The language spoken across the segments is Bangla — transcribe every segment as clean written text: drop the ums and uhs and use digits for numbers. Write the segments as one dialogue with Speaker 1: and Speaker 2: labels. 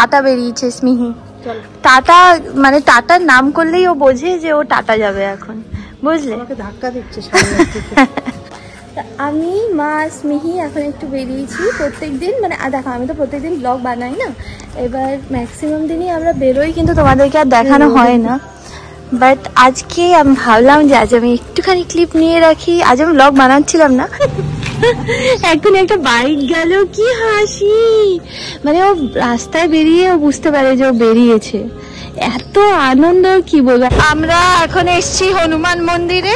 Speaker 1: টাটা বেরিয়েছে স্মিহি। টাটা মানে টাটার নাম করলেই ও বোঝে যে ও টাটা যাবে এখন, বুঝলে?
Speaker 2: ধাক্কা দিচ্ছে।
Speaker 1: আমি মা স্মিহি এখন একটু বেরিয়েছি। প্রত্যেকদিন মানে দেখো আমি তো প্রত্যেকদিন ব্লগ বানাই না, এবার ম্যাক্সিমাম দিনই আমরা বেরোই, কিন্তু তোমাদেরকে আর দেখানো হয় না। বাট আজকে আমি ভাবলাম যে আজ আমি একটুখানি ক্লিপ নিয়ে রাখি। আজ আমি ব্লগ বানাচ্ছিলাম না, এখন একটা বাইক গেল, কি হাসি! মানে ও রাস্তায় বেরিয়ে ও বুঝতে পারে যে ও বেরিয়েছে, এত আনন্দ কি বলবো। আমরা এখন এসছি হনুমান মন্দিরে।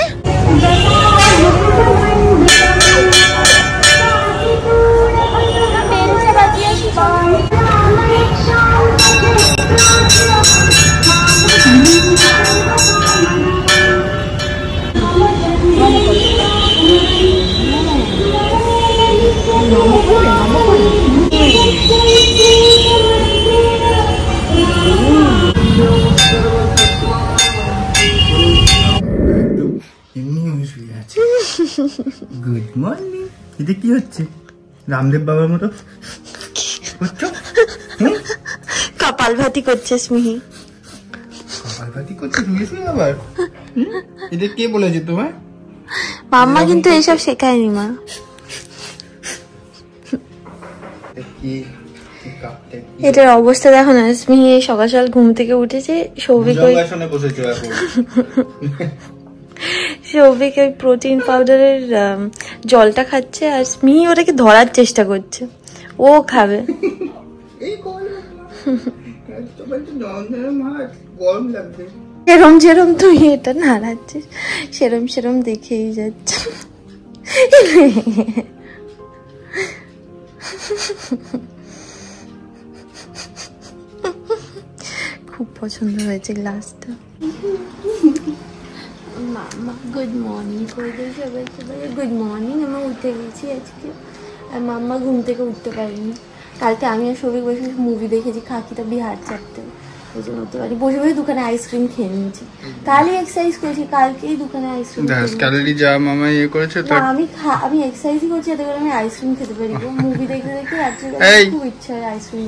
Speaker 3: Good morning. এটা কি হচ্ছে? রামদেব বাবার মতো
Speaker 1: কপালভাতি করছে স্মিহি।
Speaker 3: কপালভাতি করছে শুয়ে শুয়ে আবার? এটা কে বলেছে তোমার?
Speaker 1: মাম্মা কিন্তু এইসব শেখায়নি মা। এটার অবস্থা দেখো না, স্মিহি সকাল সকাল ঘুম থেকে উঠেছে, সৌভিক ওই প্রোটিন পাউডারের জলটা খাচ্ছে, আর স্মিহি ওটাকে ধরার চেষ্টা করছে, ও খাবে। যেরম যেরম তুই এটা নাড়াচ্ছিস সেরম সেরম দেখেই যাচ্ছে। খুব পছন্দ হয়েছে গ্লাসটা। মাম্মা গুড মর্নিং করে দিই সবাই সবাই গুড মর্নিং। আমরা উঠে গেছি আজকে, আর মাম্মা ঘুম থেকে উঠতে পারিনি। কালকে আমি আর সবাই বসে মুভি দেখেছি, খাকিটা বিহার চাপতে, ওই জন্য উঠতে পারি। বসে বসে দোকানে আইসক্রিম খেয়ে নিয়েছি। কালই এক্সারসাইজ করেছি, কালকেই দোকানে আইসক্রিম আমি এক্সারসাইজই করছি যাতে করে আমি আইসক্রিম খেতে পারি। মুভি দেখতে দেখতে রাত্রে খুব ইচ্ছা হয় আইসক্রিম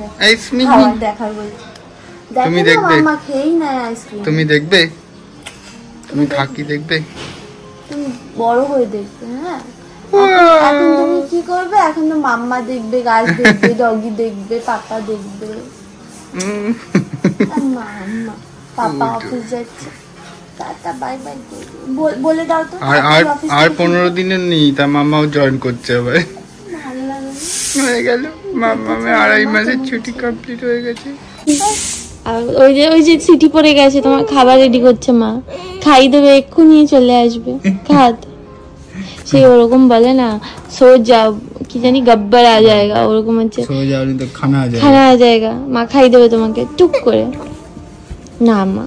Speaker 1: দেখার বলছি। দেখো মাম্মা খেয়েই নেয় আইসক্রিম।
Speaker 3: তুমি দেখবে? তুমি খাকি দেখবে?
Speaker 1: তুমি বড় হয়ে দেখবে। হ্যাঁ, এখন তুমি কি করবে? এখন তো মাম্মা দেখবে, গাছ দেখবে, ডগি দেখবে, পাপা দেখবে। মাম্মা পাপা অফিস যাচ্ছে, টাটা বাই বাই বলে দাও তো।
Speaker 3: আর 15 দিনের নেই, তা মাম্মাও জয়েন করছে আবার।
Speaker 1: ভালো লাগে
Speaker 3: হয়ে গেল মাম্মা 2.5 মাসের ছুটি কমপ্লিট হয়ে গেছে।
Speaker 1: ওই যে সিটি পড়ে গেছে, তোমার খাবার রেডি করছে মা, খাই দেবে, এক্ষুনি চলে আসবে খাত। সে ওরকম বলে না, সো যাও কি জানি গব্বর আ যায়গা, ওরকম হচ্ছে খানা আ যায়গা। মা খাই দেবে তোমাকে টুক করে। না মা,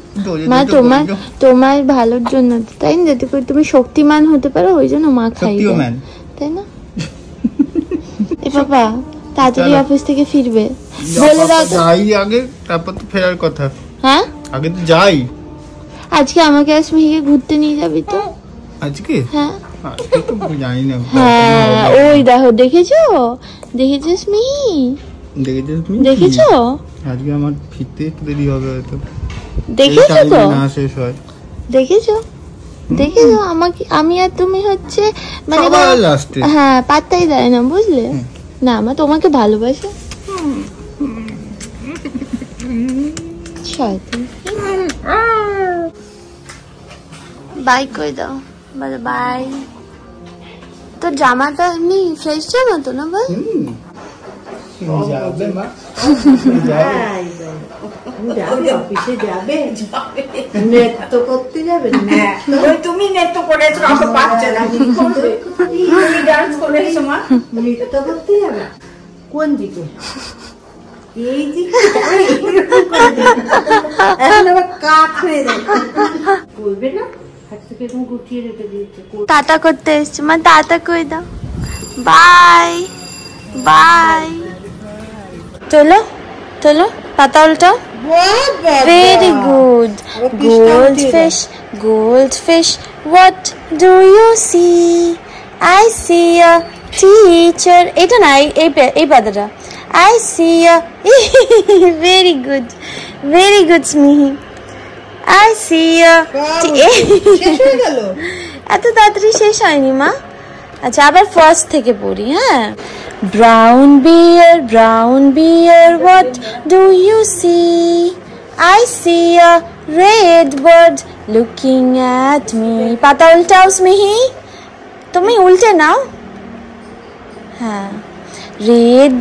Speaker 1: মা তোমার ভালোর জন্য, তাই না? যাতে করে তুমি শক্তিমান হতে পারো, ওই জন্য মা খাই দেবে, তাই না? এ বাবা তাড়াতাড়ি অফিস থেকে ফিরবে, বলে দাও তো।
Speaker 3: যাই আগে, তারপর তো ফেরার কথা।
Speaker 1: হ্যাঁ,
Speaker 3: আগে তো যাই।
Speaker 1: আজকে আমাকে আর স্মিহিকে ঘুরতে নিয়ে যাবি তো?
Speaker 3: আজকে?
Speaker 1: হ্যাঁ,
Speaker 3: জানি না।
Speaker 1: হ্যাঁ, ওই দেখো, দেখেছো স্মিহি? দেখেছো?
Speaker 3: আজকে আমার ফিরতে দেরি হবে হয়তো।
Speaker 1: দেখেছো তো?
Speaker 3: না শেষ হয়।
Speaker 1: দেখেছো আমাকে, আমি আর তুমি হচ্ছে মানে হ্যাঁ পাত্তাই দেয় না, বুঝলে? না মা তোমাকে ভালোবাসে। বাই করে দাও, বলো বাই। তোর জামাটা এমনি ফ্রেশ জামা তো না বল?
Speaker 2: অফিসে যাবে, নৃত্য করতে যাবে। তুমি নৃত্য করেছো, বাচ্চা না ডান্স করেছো মা? নৃত্য করতে যাবে কোন দিকে? এই দিকে। এখন আবার কাঠ হয়ে যাবে, বলবে না?
Speaker 1: টাটা করতে এসছি মা, টাটা করে দাও, বাই বাই। চলো চলো, পাতা উল্টাও। Very good. Goldfish, what do you see? I see a teacher. এটা না, এই পাতাটা। I see ya. Very good Smihi. I see ya.
Speaker 2: শেষ হয়ে গেল?
Speaker 1: এত তাড়াতাড়ি শেষ হয়নি মা। আচ্ছা আবার ফার্স্ট থেকে পড়ি। হ্যাঁ, brown bear what do you see? I see a red bird looking at me. পাতা উল্টাও স্মিহি, তুমি উল্টে নাও। হ্যাঁ, red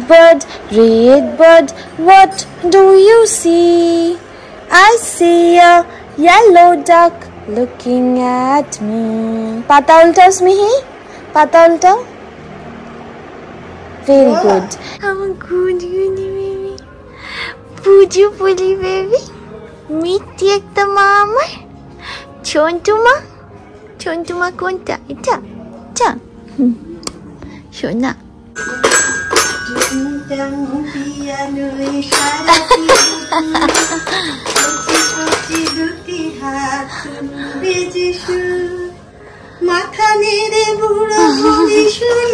Speaker 1: bird what do you see? I see a yellow duck looking at me. পাতা উল্টাও স্মিহি, পাতা উল্টাও। Very good. I'm a good baby. Puju পুলি বেবি, মিষ্টি একটা মা আমার। ছন্টু মা কোনটা? এটা শোনা।
Speaker 2: মাথা নেড়ে বুড়ো বলি শুনে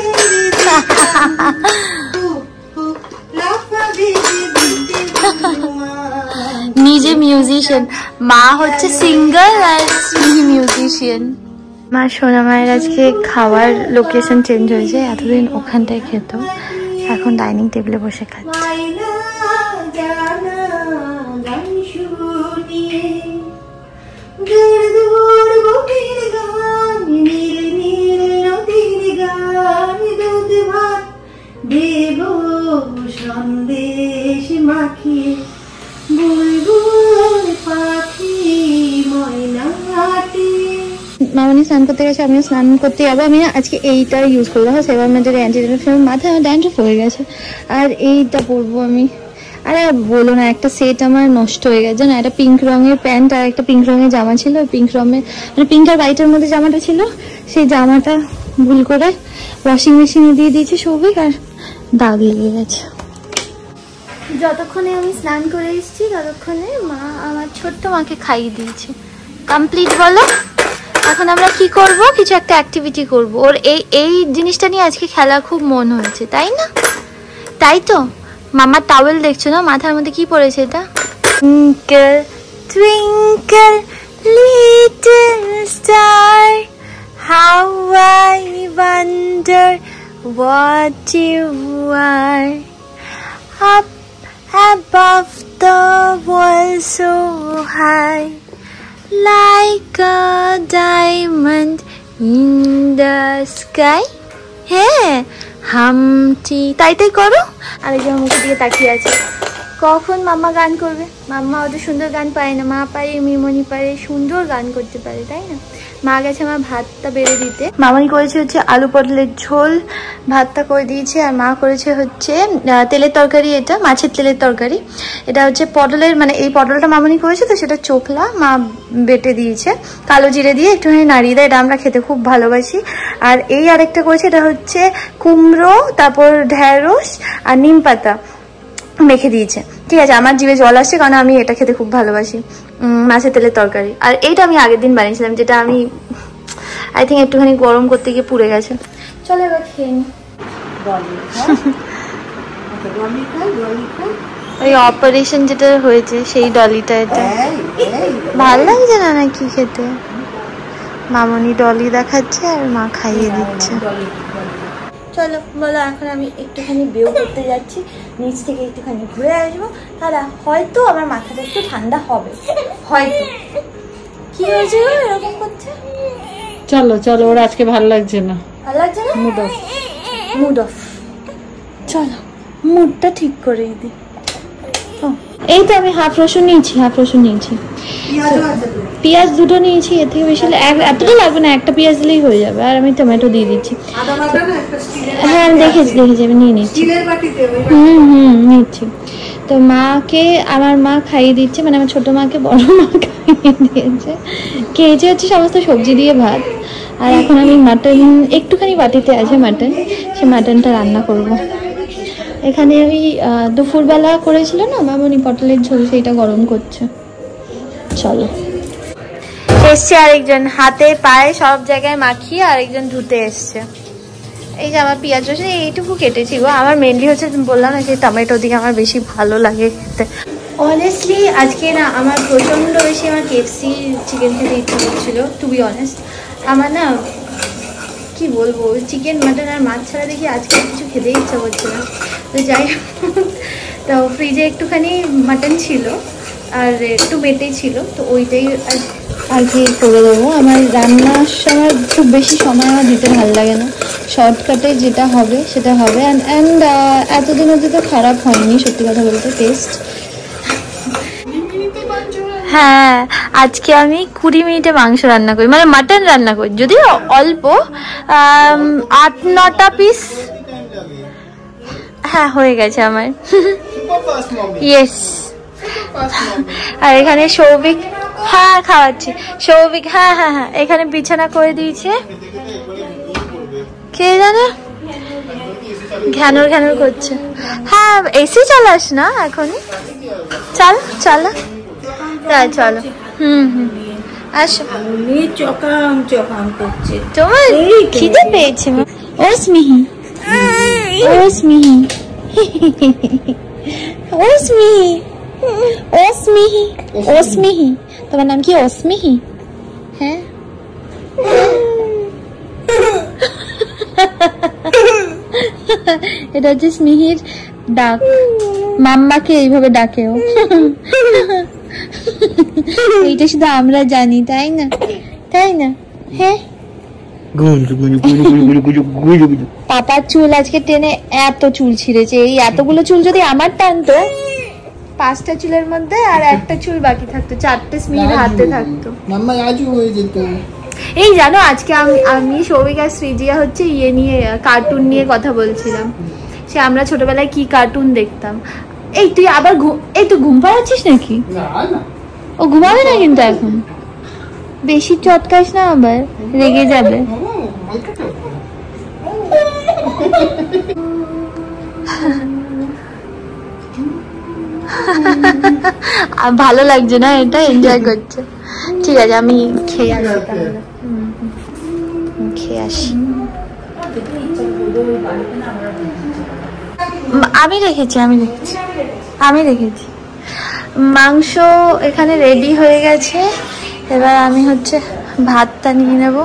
Speaker 1: নিজে মিউজিশিয়ান, মা হচ্ছে সিঙ্গার আর স্মিহি মিউজিশিয়ান। মা সোনা মায়ের আজকে খাওয়ার লোকেশন চেঞ্জ হয়েছে, এতদিন ওখানটায় খেত, এখন ডাইনিং টেবিলে বসে খাচ্ছে।
Speaker 2: সন্দেশ মাখিয়ে বুলবুল পাখি ময়নাটি।
Speaker 1: মামনি স্নান করতে গেছে, আমিও স্নান করতে যাবো। আমি আজকে এইটা ইউজ করবো, দেখো সেবার মধ্যে অ্যান্টি মাথায় আমার ড্যান্ড্রফ হয়ে গেছে, আর এইটা পরবো আমি। আরে বলো না, একটা সেট আমার নষ্ট হয়ে গেছে না, একটা পিঙ্ক রঙের প্যান্ট আর একটা পিঙ্ক রঙের জামা ছিল, পিঙ্ক রঙের মানে পিঙ্ক আর হোয়াইটের মধ্যে জামাটা ছিল, সেই জামাটা ভুল করে ওয়াশিং মেশিনে দিয়ে দিয়েছি সৌভিক, আর দাগ লেগে গেছে। যতক্ষণে আমি স্নান করে এসেছি ততক্ষণে মা আমার ছোট্ট মাকে খাইয়ে দিয়েছে। কমপ্লিট বলো। এখন আমরা কি করব? কিছু একটা অ্যাক্টিভিটি করব। ওর এই জিনিসটা নিয়ে আজকে খেলা খুব মন হয়েছে, তাই না? তাই তো। মামার টাওয়েল দেখছো না, মাথার মধ্যে কি পড়েছে এটা? Twinkle twinkle little star, how I wonder what you are, up above the world so high, like a diamond in the sky. হ্যাঁ, হামটি তাই করো। আরেকজন মুখের দিকে তাকিয়ে আছে, কখন মাম্মা গান করবে? মাম্মা অত সুন্দর গান পারে না, মা পারে, মিমনি পারে, সুন্দর গান করতে পারে, তাই না? মা গেছে আমার ভাতটা বেড়ে দিতে, মামনি করেছে হচ্ছে আলু পটলের ঝোল, ভাতটা করে দিয়েছে, আর মা করেছে হচ্ছে তেলের তরকারি, এটা মাছের তেলের তরকারি। এটা হচ্ছে পটলের, মানে এই পটলটা মামনি করেছে তো সেটা চোখলা মা বেটে দিয়েছে, কালো জিরে দিয়ে একটুখানি নাড়িয়ে দেয়, এটা আমরা খেতে খুব ভালোবাসি। আর এই আরেকটা করেছে, এটা হচ্ছে কুমড়ো, তারপর ঢেঁড়স আর নিম পাতা মেখে দিয়েছে। ঠিক আছে, আমার জিভে জল আসছে কারণ আমি এটা খেতে খুব ভালোবাসি, মাছের তেলের তরকারি। আর এইটা আমি আগের দিন বানিয়েছিলাম, যেটা আমি আই থিঙ্ক একটুখানি গরম করতে গিয়ে পুড়ে গেছে। চলো এবার খেয়ে নি। ওই অপারেশন যেটা হয়েছে সেই ডলিটা, এটা ভালো লাগছে না নাকি খেতে? মামনি ডলি দেখাচ্ছে আর মা খাইয়ে দিচ্ছে। চলো বলো, এখন আমি একটুখানি বেউ করতে যাচ্ছি, নিচ থেকে একটুখানি ঘুরে আসবো, তাহলে হয়তো আমার মাথাটা একটু ঠান্ডা হবে, হয়তো। কি হয়েছে এরকম করছে?
Speaker 4: চলো চলো, ওর আজকে ভালো লাগছে না,
Speaker 1: ভালো লাগছে না, মুড অফ। চলো মুডটা ঠিক করে দিই। এই তো আমি হাফ রসুন নিয়েছি, পেঁয়াজ দুটো নিয়েছি, এর থেকে বেশি এতটা লাগবে না, একটা পেঁয়াজ দিলেই হয়ে যাবে। আর আমি টমেটো দিয়ে দিচ্ছি। হ্যাঁ আমি দেখেছি, আমি নিয়ে নিচ্ছি। নিচ্ছি তো। মাকে আমার মা খাইয়ে দিচ্ছে, মানে আমার ছোট মাকে বড় মা খাইয়ে দিয়েছে, খেয়েছে হচ্ছে সমস্ত সবজি দিয়ে ভাত। আর এখন আমি মাটন, একটুখানি বাটিতে আছে মাটন, সে মাটনটা রান্না করব। এখানে আমি দুপুরবেলা করেছিল না মামনি পটলের ঝোল, সেইটা গরম করছে। চলো এসছে আরেকজন, হাতে পায়ে সব জায়গায় মাখিয়ে আরেকজন ধুতে এসছে। এই যে আমার পেঁয়াজ রসুন এইটুকু কেটেছি গো। আমার মেনলি হচ্ছে বললাম না যে টমেটো দিয়ে আমার বেশি ভালো লাগে খেতে। অনেস্টলি আজকে না আমার প্রচণ্ড বেশি আমার KFC চিকেন খেতে ইচ্ছা করছিল, টু বি অনেস্ট। আমার না কি বলবো, চিকেন মাটন আর মাছ ছাড়া দেখি আজকে কিছু খেতেই ইচ্ছা করছে না। তো যাই হোক, তো ফ্রিজে একটুখানি মাটন ছিল আর একটু বেটে ছিল, তো ওইটাই আর কি করে দেবো। আমার রান্নার সময় খুব বেশি সময় আমার দিতে ভালো লাগে না, শর্টকাটে যেটা হবে সেটা হবে। অ্যান্ড এতদিন অবধি তো খারাপ হয়নি সত্যি কথা বলতে টেস্ট। হ্যাঁ, আজকে আমি 20 মিনিটে মাংস রান্না করি, মানে মাটন রান্না করি, যদিও অল্প 8-9টা পিস। হ্যাঁ হয়ে গেছে আমার। ইয়েস। আর এখানে সৌভিক, হ্যাঁ খাওয়াচ্ছি সৌভিক, হ্যাঁ হ্যাঁ হ্যাঁ এখানে বিছানা করে দিয়েছে। কে জানে ঘ্যানোর ঘ্যানোর করছে। হ্যাঁ এসি চালাস না এখনই, চল চলো চলো। আসো।
Speaker 2: চকাম চকাম করছে।
Speaker 1: তোমার খিদে পেয়েছে? ও স্মিহি, ও স্মিহি, ও স্মিহি, ও স্মিহি, ও স্মিহি। তোমার নাম কি অস্মিহি? হ্যাঁ এটা হচ্ছে স্মিহির ডাক, মাম্মাকে এইভাবে ডাকেও। এইটা শুধু আমরা জানি, তাই না? তাই না? হ্যাঁ। পাপার চুল আজকে টেনে এত চুল ছিঁড়েছে। এই এতগুলো চুল যদি আমার টানতো, 5টা চুলের মধ্যে আর একটা চুল বাকি থাকতো, 4টে স্মিহির হাতে থাকতো।
Speaker 3: মাম্মা আজও হয়ে যেত।
Speaker 1: এই জানো আজকে আমি সৌভিক আর সৃজিয়া হচ্ছে ইয়ে নিয়ে, কার্টুন নিয়ে কথা বলছিলাম। সে আমরা ছোটবেলায় কি কার্টুন দেখতাম। এই তুই আবার এই তুই ঘুম পাড়াচ্ছিস নাকি? ও ঘুমাবে না কিন্তু এখন, বেশি চটকাস না আবার রেগে যাবে। ভালো লাগছে না, এটা এনজয় করছে। ঠিক আছে আমি খেয়ে আসি তাহলে। খেয়ে আসি। আমি রেখেছি মাংস এখানে রেডি হয়ে গেছে। এবার আমি হচ্ছে ভাতটা নিয়ে নেব।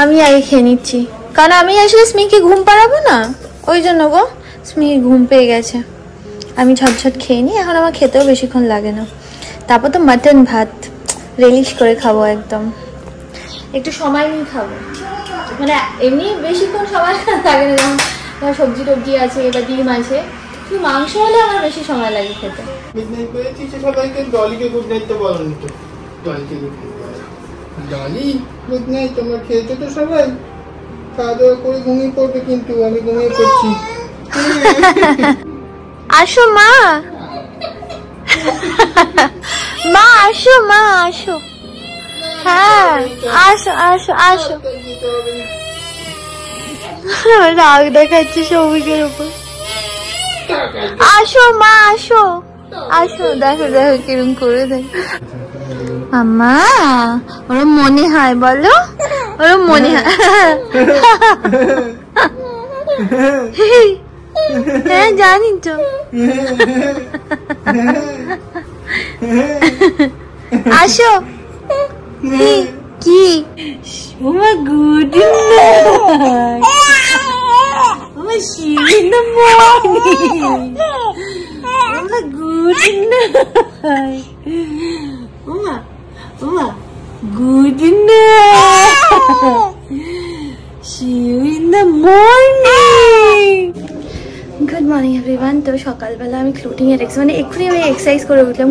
Speaker 1: আমি আগে খেয়ে নিচ্ছি, কারণ আমি আসলে স্মিকে ঘুম পাড়াবো না, ওই জন্য গো। স্মিকে ঘুম পেয়ে গেছে, আমি ঝটঝট খেয়ে নিই। এখন আমার খেতেও বেশিক্ষণ লাগে না। তারপর তো মাটন ভাত রিলিশ করে খাবো, একদম একটু সময় নিয়ে খাবো। মানে এমনি বেশিক্ষণ সময় লাগে না, যেমন সবজি টবজি আছে বা ডিম আছে, কিন্তু মাংস হলে আমার বেশি সময় লাগে খেতে।
Speaker 3: সবাইকে ডলিকে গুড নাইট তো বলনি তো। ডলিকে good night. Dolly good night. তোমরা খেয়েছো তো সবাই? খাওয়া দাওয়া করে ঘুমিয়ে পড়বে, কিন্তু আমি ঘুমিয়ে পড়ছি।
Speaker 1: আসো মা, মা আসো, মা আসো। হ্যাঁ আসো আসো আসো। রাগ দেখাচ্ছে সৌভিকের উপর। আসো মা আসো আসো। দেখো দেখো কিরম করে দেখ। আম্মা ওরা মনে হয়, বলো ওরা মনে হয়। হ্যাঁ জানি তো। আসো। কি good good night. See you in the morning. Good morning everyone. তো সকালবেলা আমি ক্লোটিংয়ের মানে এক্ষুনি আমি এক্সারসাইজ করে উঠলাম।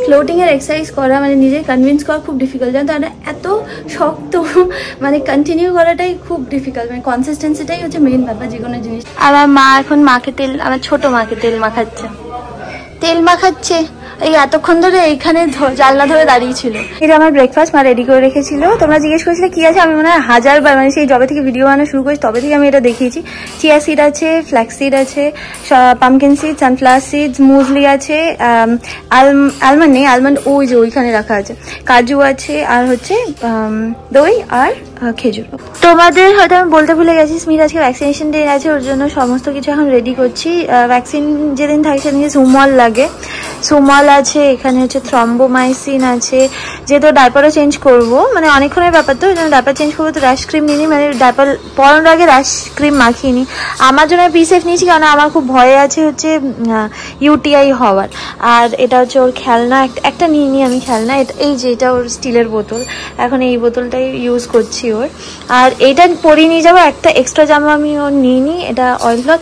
Speaker 1: ক্লোটিংয়ের এক্সারসাইজ করা মানে নিজে কনভিন্স করা খুব ডিফিকাল্ট, জানো তো। এত শক্ত, মানে কন্টিনিউ করাটাই খুব ডিফিকাল্ট, মানে কনসিস্টেন্সিটাই হচ্ছে মেইন ব্যাপার যে কোনো জিনিস। আমার মা এখন আমার ছোট মাকে তেল মাখাচ্ছে। এই এতক্ষণ ধরে এইখানে জানলা ধরে দাঁড়িয়ে ছিল। এটা আমার ব্রেকফাস্ট মা রেডি করে রেখেছিল। তোমরা জিজ্ঞেস করেছিলে কি আছে, আমি মনে হয় 1000বার মানে সেই যবে থেকে ভিডিও বানানো শুরু করেছি তবে থেকে আমি এটা দেখিয়েছি। চিয়া সিড আছে, ফ্ল্যাক্স সিড আছে, পামকিন সিড, সানফ্লাওয়ার সিড, মুজলি আছে, আলমন্ড নেই, আলমন্ড ওই যে ওইখানে রাখা আছে, কাজু আছে, আর হচ্ছে দই আর খেজুর। তোমাদের হয়তো আমি বলতে ভুলে গেছি, স্মিথ আজকে ভ্যাকসিনেশন ডে আছে, ওর জন্য সমস্ত কিছু এখন রেডি করছি। ভ্যাকসিন যেদিন থাকে সেদিন সুমল লাগে, সুমল আছে, এখানে হচ্ছে থ্রম্বোমাইসিন আছে। যেহেতু ডাইপারও চেঞ্জ করবো, মানে অনেকক্ষণের ব্যাপার তো, ওই জন্য ডাইপার চেঞ্জ করবো, তো র্যাশ ক্রিম নিই, মানে ডাইপার পরানোর আগে র্যাশ ক্রিম মাখিয়ে নিই। আমার জন্য পিসেফ নিয়েছি কারণ আমার খুব ভয় আছে হচ্ছে ইউটিআই হওয়ার। আর এটা হচ্ছে ওর খেলনা, একটা নিয়ে নিই আমি খেলনা, এই যে এটা ওর স্টিলের বোতল, এখন এই বোতলটাই ইউজ করছি ওর। আর এটা পরিয়ে নিয়ে যাবো, একটা এক্সট্রা জামা আমি ওর নিয়ে নিই, এটা অয়েল ক্লথ,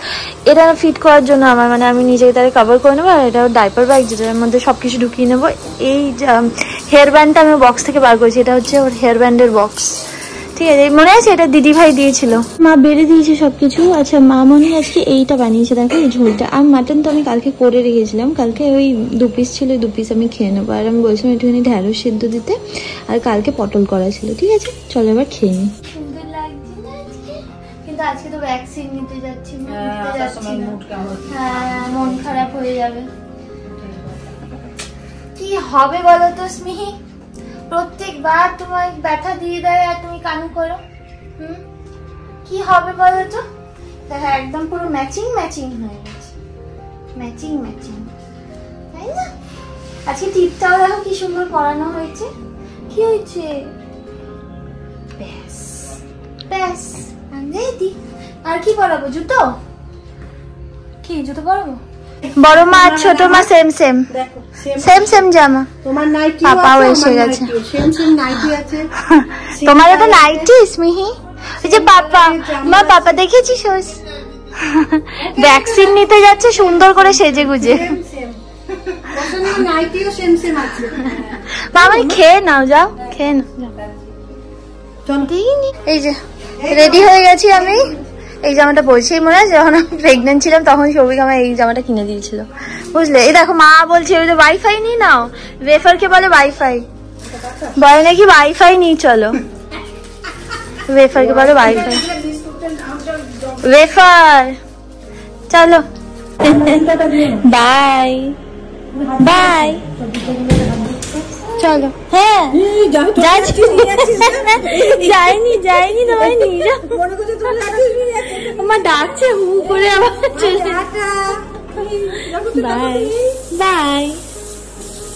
Speaker 1: এটা ফিট করার জন্য আমার, মানে আমি নিজেকে তারে কভার করে নেবো। আর এটা ওর ডাইপার ব্যাগ যেটার মধ্যে সবকিছু ঢুকিয়ে নেবো। এই হেয়ার ব্যান্ডটা আমি বক্স থেকে বার করেছি, এটা হচ্ছে ওর হেয়ার ব্যান্ডের বক্স, ঠিক আছে, মনে আছে এটা দিদি ভাই দিয়েছিল। মা বেড়ে দিয়েছে সবকিছু। আচ্ছা মামনি আজকে এইটা বানিয়েছে, দেখো এই ঝোলটা। আর মাটন তো আমি কালকে করে রেখেছিলাম, কালকে ওই 2 পিস ছিল, 2 পিস আমি খেয়ে নেবো। আর আমি বলছিলাম একটুখানি ঢ্যাঁড়স সিদ্ধ দিতে, আর কালকে পটল করা ছিল। ঠিক আছে চলো এবার খেয়ে নিই। সুন্দর লাগছে না আজকে? কিন্তু আজকে তো ভ্যাকসিন নিতে যাচ্ছি, হ্যাঁ মন খারাপ হয়ে যাবে। কি হবে বলো তো স্মিহি, প্রত্যেকবার তোমায় ব্যথা দিয়ে দেয় আর তুমি কানু করো, কি হবে বলো তো? দেখো একদম পুরো ম্যাচিং ম্যাচিং হয়ে গেছে, ম্যাচিং ম্যাচিং, তাই না? আজকে টিপটাও দেখো কি সুন্দর পরানো হয়েছে। কি হয়েছে? ব্যাস ব্যাস রেডি। আর কি পরাবো? জুতো? কি জুতো পরাবো? বড় মা আর ছোট মা সেম সেম, দেখো সেম সেম জামা। তোমার নাইটি পাপাও এসে গেছে, সেম সেম নাইটি আছে। তোমার তো নাইটি স্মিহি, ওই যে পাপা, মা পাপা দেখেছিস ভ্যাকসিন নিতে যাচ্ছে সুন্দর করে সেজে গুজে। নাইটিও সেম সেম আছে। মামা খেয়ে নাও, যাও খেয়ে নাও। এই যে রেডি হয়ে গেছি আমি, এই জামাটা পরছি। মনে আছে যখন আমি প্রেগনেন্ট ছিলাম তখন সৌভিক আমার এই জামাটা কিনে দিয়েছিল, বুঝলে? এই দেখো মা বলছে ওই যে ওয়াইফাই নিয়ে নাও, ওয়েফারকে বলে ওয়াইফাই, বলে নাকি ওয়াইফাই নিয়ে চলো, ওয়েফারকে বলে ওয়াইফাই, ওয়েফার। চলো বাই বাই, চলো। হ্যাঁ যাইনি যাইনি, তোমায় নিয়ে যাও, আমার ডাকছে হু করে আবার চলে। বাই বাই,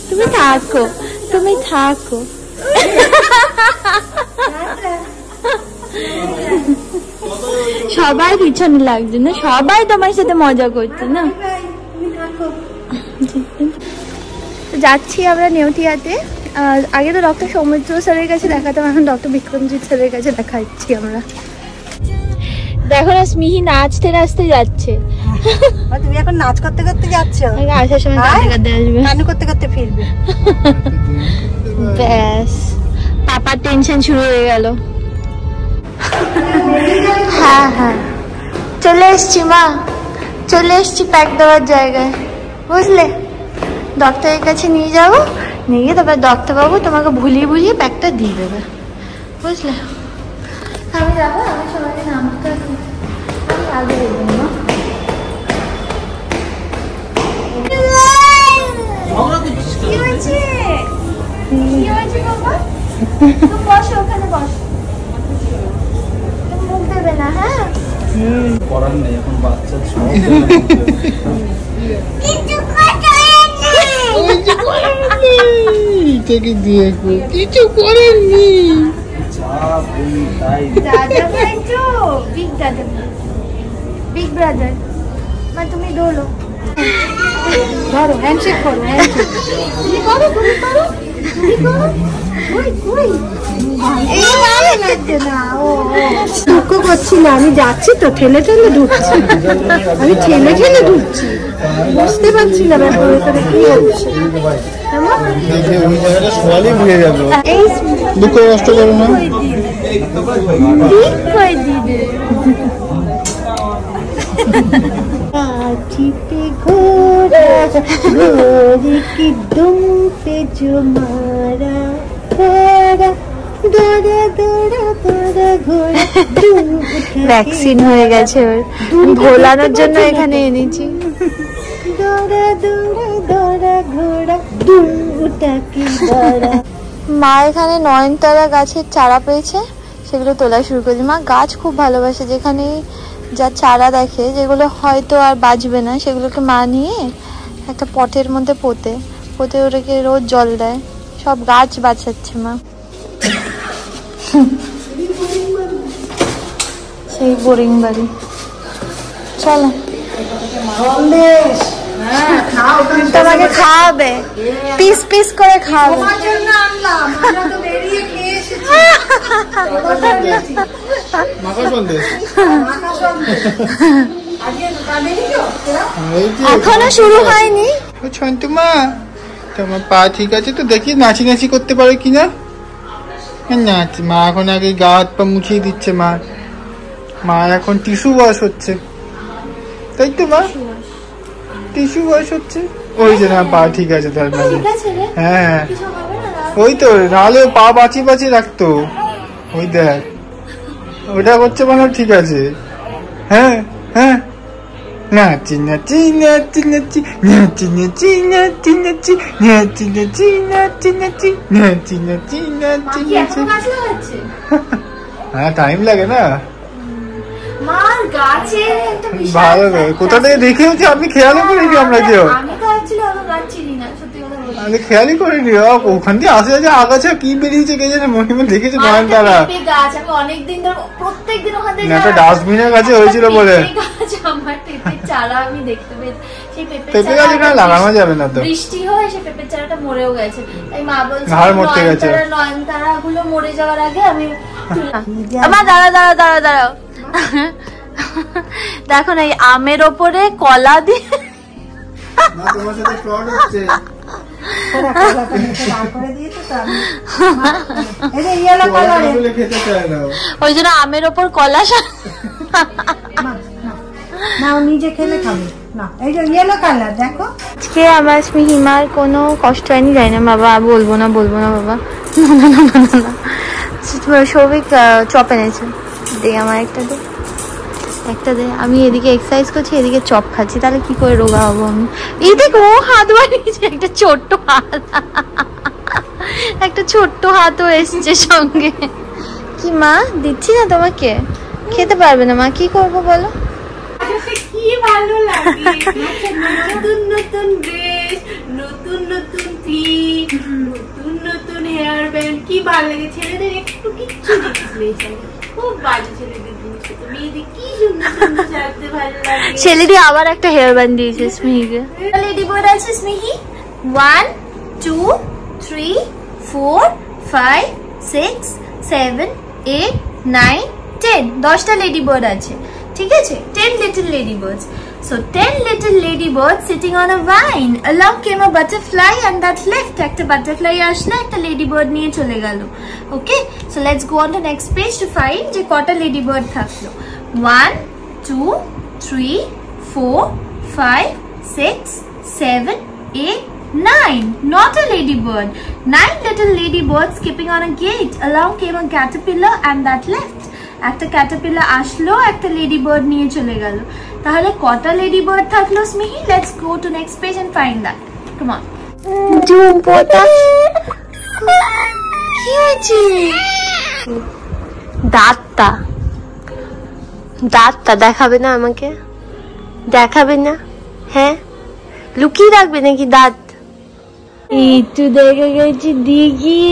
Speaker 1: তুমি থাকো, তুমি থাকো। সবাই পিছনে লাগছে না, সবাই তোমার সাথে মজা করছে না। যাচ্ছি আমরা নেউটিয়াতে। আগে তো ডক্টর সৌমিত্র স্যারের কাছে দেখাতাম, এখন ডক্টর বিক্রমজিৎ স্যারের কাছে দেখাচ্ছি আমরা। দেখো না স্মিহি নাচতে নাচতে যাচ্ছে।
Speaker 2: তুমি এখন নাচ করতে করতে যাচ্ছ,
Speaker 1: আসার সময় কাঁদতে কাঁদতে আসবে,
Speaker 2: কান্না করতে করতে ফিরবে।
Speaker 1: ব্যাস পাপার টেনশন শুরু হয়ে গেল। হ্যাঁ হ্যাঁ চলে এসছি মা, চলে এসছি প্যাক দেওয়ার জায়গায়, বুঝলে? ডক্টরের কাছে নিয়ে যাবো, নিয়ে গিয়ে তারপর ডক্টরবাবু তোমাকে ভুলিয়ে ভুলিয়ে প্যাকটা দিয়ে দেবে, বুঝলে? আমি যাবো, আমি সবাইকে নামতে, আমি আগে দেবো না। কি হয়েছে? কি হয়েছে বাবা? তুমি বসো, ওখানে বসো, তুমি মুখ দেবে না। হ্যাঁ
Speaker 5: করার নেই, এখন বাচ্চা
Speaker 3: কিছু করেননি।
Speaker 1: বিগ ব্রাদার মা, তুমি দোলো,
Speaker 2: ধরো হ্যান্ডশেক করো, হ্যান্ডশেক
Speaker 1: তুমি করো, তুমি করো, তুমি করো।
Speaker 2: দুঃখ করছি না, আমি যাচ্ছি তো ঠেলে ঠেলে ঢুকছি, আমি ঠেলে ঠেলে ঢুকছি, বুঝতে পারছি না ব্যাপার করে কি হচ্ছে।
Speaker 3: দুঃখ কষ্ট করো না,
Speaker 2: काठी पे घोड़ा घोड़े की दुम पे जो मारा घोड़ा दौड़ा दौड़ा दौड़ा घोड़ा दुम उठा
Speaker 1: ভ্যাকসিন হয়ে গেছে ওর, ভোলানোর জন্য এখানে এনেছি।
Speaker 2: दौड़ा दौड़ा दौड़ा घोड़ा दुम उठा के दौड़ा।
Speaker 1: মা এখানে নয়নতারা গাছের চারা পেয়েছে, সেগুলো তোলা শুরু করেছে। মা গাছ খুব ভালোবাসে, যেখানে যা চারা দেখে যেগুলো হয়তো আর বাঁচবে না, সেগুলোকে মা নিয়ে একটা পটের মধ্যে পোতে ওটাকে রোজ জল দেয়। সব গাছ বাঁচাচ্ছে মা। সেই বোরিং বাড়ি। চলো, তোমাকে খাওয়াবে, পিস পিস করে খাওয়াবে। এখনো শুরু হয়নি।
Speaker 3: ছন্তুমা, তোমার পা ঠিক আছে তো? দেখি নাচি নাচি করতে পারে কিনা। নাচ। মা এখন আগে গা হাত পা মুছিয়ে দিচ্ছে। মা এখন টিস্যু বয়স হচ্ছে, তাই তো মা? টিস্যু বয়স হচ্ছে। ওই যে না, পা ঠিক আছে তার মানে। হ্যাঁ ওই তো, নাহলে পা বাঁচিয়ে বাঁচিয়ে রাখতো। ওই দেখ, ওটা করছে মানে ঠিক আছে। হ্যাঁ হ্যাঁ, নাচি নাচি নাচি নাচি নাচি নাচি নাচি নাচি নাচি নাচি নাচি নাচি নাচি নাচি নাচি নাচি। হ্যাঁ, টাইম লাগে না।
Speaker 2: মার গাছে একটা বিশাল
Speaker 3: ভালো, কোথা থেকে দেখেওছি আপনি? খেয়ালও করিনি আমরা কেউ।
Speaker 2: আমি তো অ্যাকচুয়ালি অত গাছ চিনি না, সত্যি কথা বলতে।
Speaker 3: আমি খেয়ালই করিনি। ওখান দিয়ে আসে আছে আগাছা কি বেরিয়েছে কে জানে। মহিমা দেখেছে নয়নতারা
Speaker 2: গাছ। আমি অনেকদিন ধরে প্রত্যেকদিন ওখান থেকে
Speaker 3: একটা ডাস্টবিনের কাছে হয়েছিল বলে
Speaker 2: গাছ। আমার পেঁপের চারা আমি দেখতে পেয়েছি। সেই
Speaker 3: পেঁপে গাছ এখানে লাগানো যাবে না তো,
Speaker 2: বৃষ্টি হয়ে সেই পেঁপের চারাটা মরেও গেছে। তাই মা বলছে
Speaker 3: ঘাড় মরতে গেছে।
Speaker 2: নয়নতারা গুলো মরে যাওয়ার আগে আমি
Speaker 1: আমার দাঁড়াও দেখো না, এই আমের ওপরে কলা দিয়ে
Speaker 3: তোমার সাথে ফ্রড হচ্ছে।
Speaker 1: ওই জন্য আমের ওপর কলা।
Speaker 2: না, নিজে খেলে খাবে না। এই যে ইয়েলো কালার দেখো।
Speaker 1: আজকে আমার স্মিহিমার কোনো কষ্ট হয়নি, যাই না বাবা। বলবো না বাবা, না। সৌভিক চপ এনেছে, দে আমার একটা দে। আমি এদিকে এক্সারসাইজ করছি, এদিকে চপ খাচ্ছি, তাহলে কি করে রোগা হবো আমি? এই দেখো, হাত বাড়িয়েছে, একটা ছোট্ট হাতও এসছে সঙ্গে। কি মা, দিচ্ছি না তোমাকে? খেতে পারবে না মা, কি করবো বলো?
Speaker 2: কি ভালো লাগে, নতুন নতুন ড্রেস, নতুন নতুন ক্লিপ, নতুন নতুন হেয়ার ব্যান্ড। কি ভালো লাগে। ছেলেদের একটু কিচ্ছু জিনিস নেই, খুব বাজে ছেলেদের জিনিস। মেয়েদের কি সুন্দর সুন্দর চাইতে ভালো লাগে।
Speaker 1: ছেলেটি আবার একটা হেয়ার ব্যান্ড দিয়েছে স্মিহিকে।
Speaker 2: লেডি বোর্ড আছে স্মিহি। 1 2 3 4 5 6 7 8 9 10 10টা লেডি বার্ড আছে, ঠিক আছে? 10 little ladybirds. So 10 little ladybirds sitting on a vine. Along came a butterfly and that left. একটা butterfly আসলো, একটা ladybird নিয়ে চলে গেল। Okay, so let's go on to next page to find যে কটা ladybird থাকলো। 1 2 3 4 5 6 7 8 9. Not a ladybird. 9 little ladybirds skipping on a gate. Along came a caterpillar and that left. একটা ক্যাটারপিলার আসলো, একটা লেডি বার্ড নিয়ে চলে গেল। তাহলে কটা লেডি বার্ড থাকলো স্মিহি? Let's go to next page and find that. Come on.
Speaker 1: কি হয়েছে? দাঁতটা দেখাবে না আমাকে? দেখাবে না? হ্যাঁ, লুকিয়ে রাখবে নাকি দাঁত? একটু দেখে গেছি দিঘি।